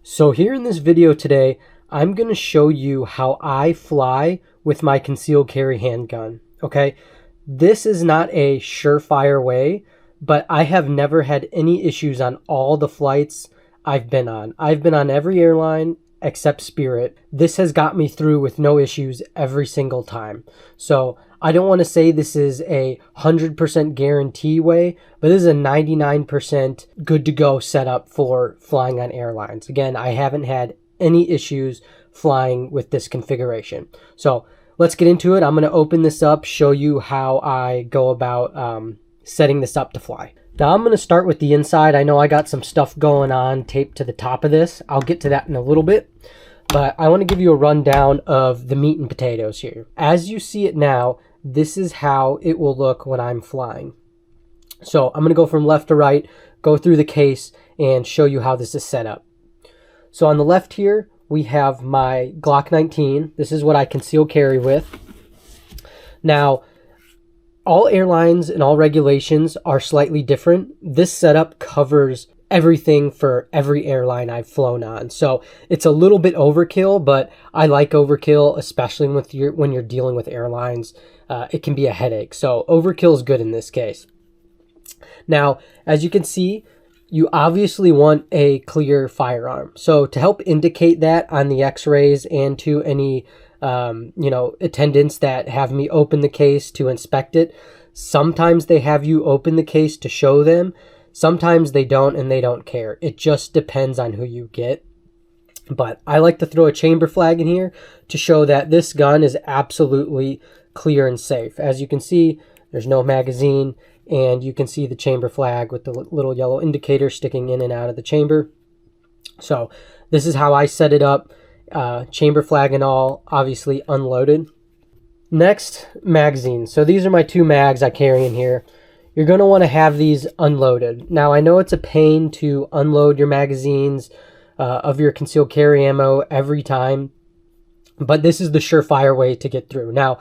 So here in this video today, I'm going to show you how I fly with my concealed carry handgun, okay? This is not a surefire way, but I have never had any issues on all the flights I've been on. I've been on every airline except Spirit. This has got me through with no issues every single time. So I don't want to say this is a 100% guarantee way, but this is a 99% good to go setup for flying on airlines. Again, I haven't had any issues flying with this configuration. So let's get into it. I'm going to open this up, show you how I go about setting this up to fly. Now I'm going to start with the inside. I know I got some stuff going on taped to the top of this. I'll get to that in a little bit, but I want to give you a rundown of the meat and potatoes here. As you see it now, this is how it will look when I'm flying. So I'm going to go from left to right, go through the case, and show you how this is set up. So on the left here, we have my Glock 19. This is what I conceal carry with. Now, all airlines and all regulations are slightly different. This setup covers everything for every airline I've flown on. So it's a little bit overkill, but I like overkill, especially when you're dealing with airlines. It can be a headache. So overkill is good in this case. Now, as you can see, you obviously want a clear firearm. So to help indicate that on the x-rays and to any attendants that have me open the case to inspect it, sometimes they have you open the case to show them. Sometimes they don't, and they don't care. It just depends on who you get. But I like to throw a chamber flag in here to show that this gun is absolutely clear and safe. As you can see, there's no magazine, and you can see the chamber flag with the little yellow indicator sticking in and out of the chamber. So this is how I set it up. Chamber flag and all, obviously unloaded. Next, magazines. So these are my two mags I carry in here. You're going to want to have these unloaded. Now, I know it's a pain to unload your magazines of your concealed carry ammo every time, but this is the surefire way to get through. Now,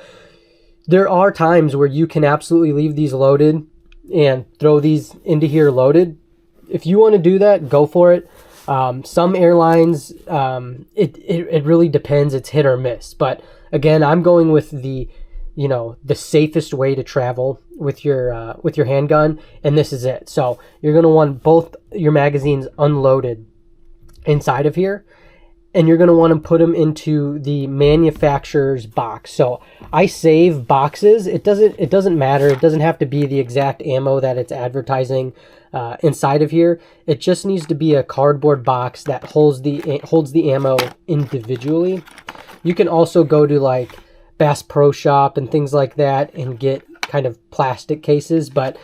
there are times where you can absolutely leave these loaded and throw these into here loaded. If you want to do that, go for it. Some airlines, it really depends. It's hit or miss. But again, I'm going with the safest way to travel with your handgun, and this is it. So you're going to want both your magazines unloaded inside of here, and you're going to want to put them into the manufacturer's box. So I save boxes. It doesn't matter. It doesn't have to be the exact ammo that it's advertising inside of here. It just needs to be a cardboard box that holds the ammo individually. You can also go to like Bass Pro Shop and things like that and get kind of plastic cases, but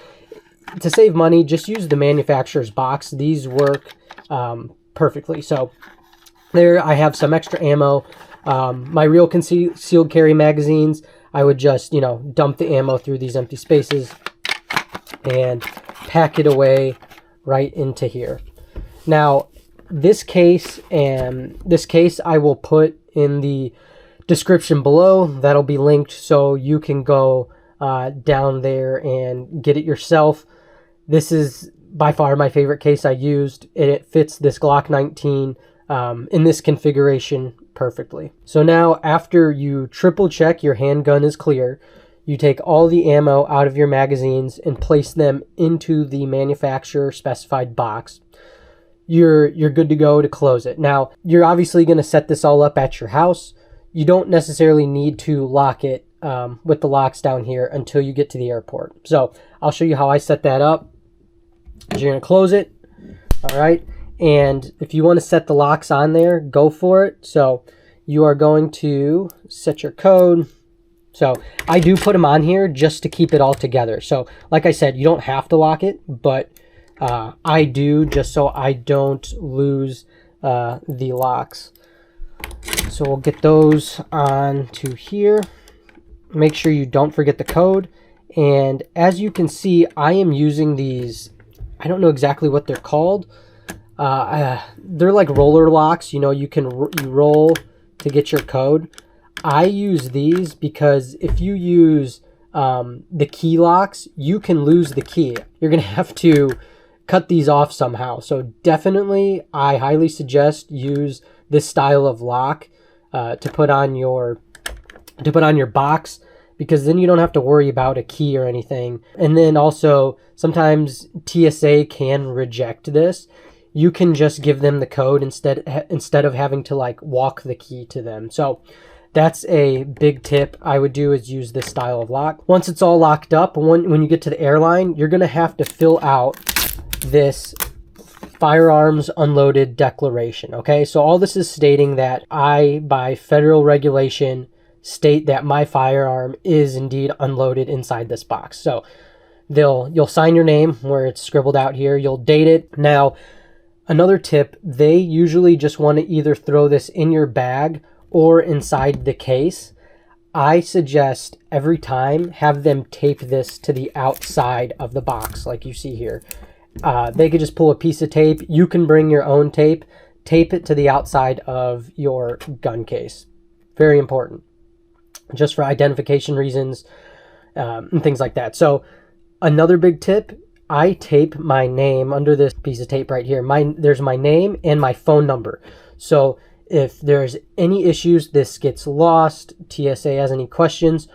to save money, just use the manufacturer's box. These work perfectly. So there I have some extra ammo. My real concealed carry magazines, I would just dump the ammo through these empty spaces and pack it away right into here. Now this case I will put in the description below. That'll be linked so you can go down there and get it yourself. This is by far my favorite case I used, and it fits this Glock 19 in this configuration perfectly. So now, after you triple check your handgun is clear, you take all the ammo out of your magazines and place them into the manufacturer specified box. You're good to go to close it. Now, you're obviously going to set this all up at your house. You don't necessarily need to lock it with the locks down here until you get to the airport. So I'll show you how I set that up. You're going to close it. All right. And if you want to set the locks on there, go for it. So you are going to set your code. So I do put them on here just to keep it all together. So like I said, you don't have to lock it, but I do just so I don't lose the locks. So we'll get those on to here. Make sure you don't forget the code. And as you can see, I am using these, I don't know exactly what they're called. They're like roller locks. You roll to get your code. I use these because if you use the key locks, you can lose the key. You're going to have to cut these off somehow. So definitely, I highly suggest use this style of lock to put on your box, because then you don't have to worry about a key or anything. And then also, sometimes TSA can reject this. You can just give them the code instead of having to like walk the key to them. So that's a big tip I would do, is use this style of lock. Once it's all locked up, when you get to the airline, you're going to have to fill out this firearms unloaded declaration. Okay, so all this is stating that I, by federal regulation, state that my firearm is indeed unloaded inside this box. So you'll sign your name where it's scribbled out here. You'll date it. Now, another tip, they usually just want to either throw this in your bag or inside the case. I suggest every time have them tape this to the outside of the box, like you see here. They could just pull a piece of tape. You can bring your own tape. Tape it to the outside of your gun case. Very important, just for identification reasons and things like that. So another big tip, I tape my name under this piece of tape right here. There's my name and my phone number. So if there's any issues, this gets lost, TSA has any questions,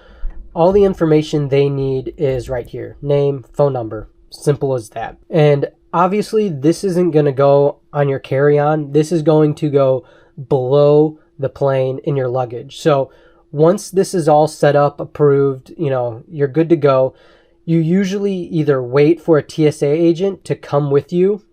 all the information they need is right here. Name, phone number. Simple as that. And obviously, this isn't going to go on your carry-on. This is going to go below the plane in your luggage. So once this is all set up, approved, you're good to go. You usually either wait for a TSA agent to come with you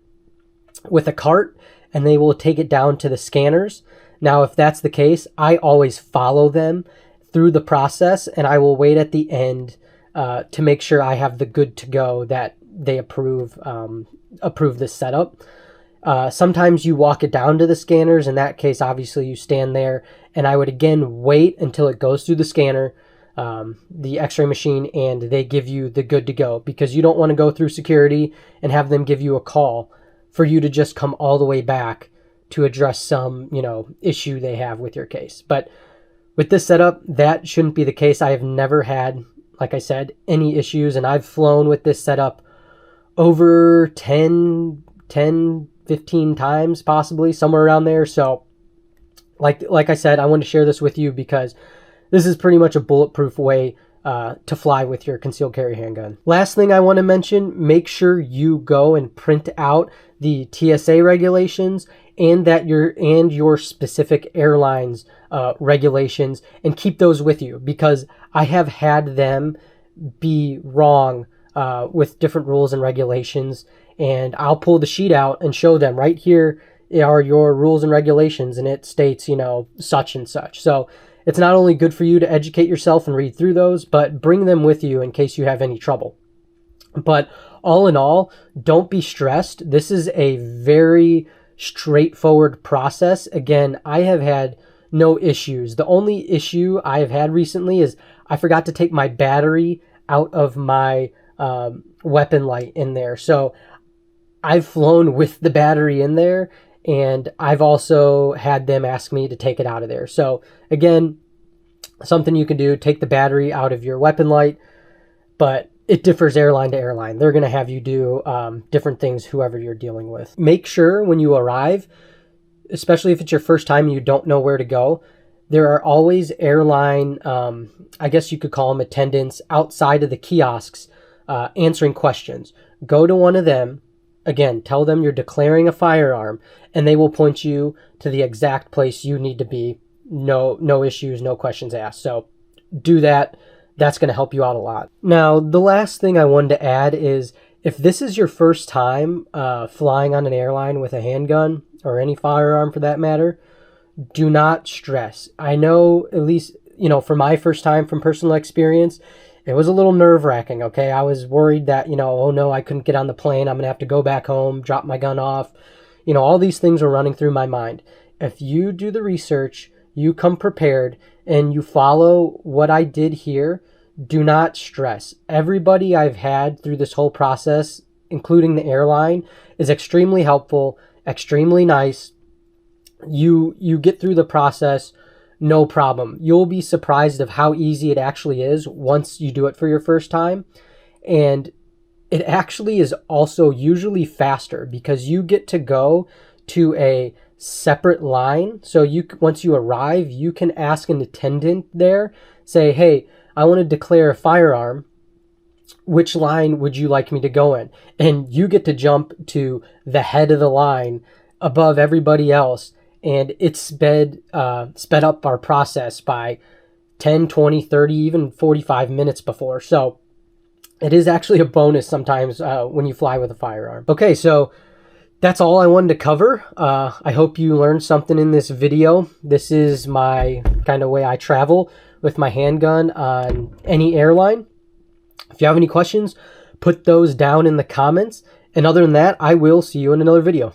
with a cart, and they will take it down to the scanners. Now, if that's the case, I always follow them through the process, and I will wait at the end to make sure I have the good to go that they approve this setup. Sometimes you walk it down to the scanners. In that case, obviously, you stand there, and I would again wait until it goes through the scanner, the x-ray machine, and they give you the good to go, because you don't want to go through security and have them give you a call for you to just come all the way back to address some, issue they have with your case. But with this setup, that shouldn't be the case. I have never had, like I said, any issues, and I've flown with this setup over 10, 15 times, possibly, somewhere around there. So like I said, I want to share this with you because this is pretty much a bulletproof way to fly with your concealed carry handgun. Last thing I want to mention, make sure you go and print out the TSA regulations and your specific airlines regulations, and keep those with you, because I have had them be wrong with different rules and regulations, and I'll pull the sheet out and show them right here are your rules and regulations, and it states, such and such. So it's not only good for you to educate yourself and read through those, but bring them with you in case you have any trouble. But all in all, don't be stressed. This is a very straightforward process. Again, I have had no issues. The only issue I have had recently is I forgot to take my battery out of my weapon light in there. So I've flown with the battery in there, and I've also had them ask me to take it out of there. So again, something you can do, take the battery out of your weapon light, but it differs airline to airline. They're going to have you do different things, whoever you're dealing with. Make sure when you arrive, especially if it's your first time and you don't know where to go, there are always airline, I guess you could call them attendants, outside of the kiosks answering questions. Go to one of them. Again, tell them you're declaring a firearm, and they will point you to the exact place you need to be. No issues, no questions asked. So do that. That's going to help you out a lot. Now, the last thing I wanted to add is, if this is your first time flying on an airline with a handgun, or any firearm for that matter, do not stress. I know, at least, for my first time, from personal experience, it was a little nerve-wracking, okay? I was worried that, oh no, I couldn't get on the plane. I'm going to have to go back home, drop my gun off. All these things were running through my mind. If you do the research, you come prepared, and you follow what I did here, do not stress. Everybody I've had through this whole process, including the airline, is extremely helpful, extremely nice. You get through the process, no problem. You'll be surprised of how easy it actually is once you do it for your first time. And it actually is also usually faster because you get to go to a separate line. So once you arrive, you can ask an attendant there, say, hey, I want to declare a firearm. Which line would you like me to go in? And you get to jump to the head of the line above everybody else. And it's sped up our process by 10, 20, 30, even 45 minutes before. So it is actually a bonus sometimes when you fly with a firearm. Okay, so that's all I wanted to cover. I hope you learned something in this video. This is my kind of way I travel with my handgun on any airline. If you have any questions, put those down in the comments. And other than that, I will see you in another video.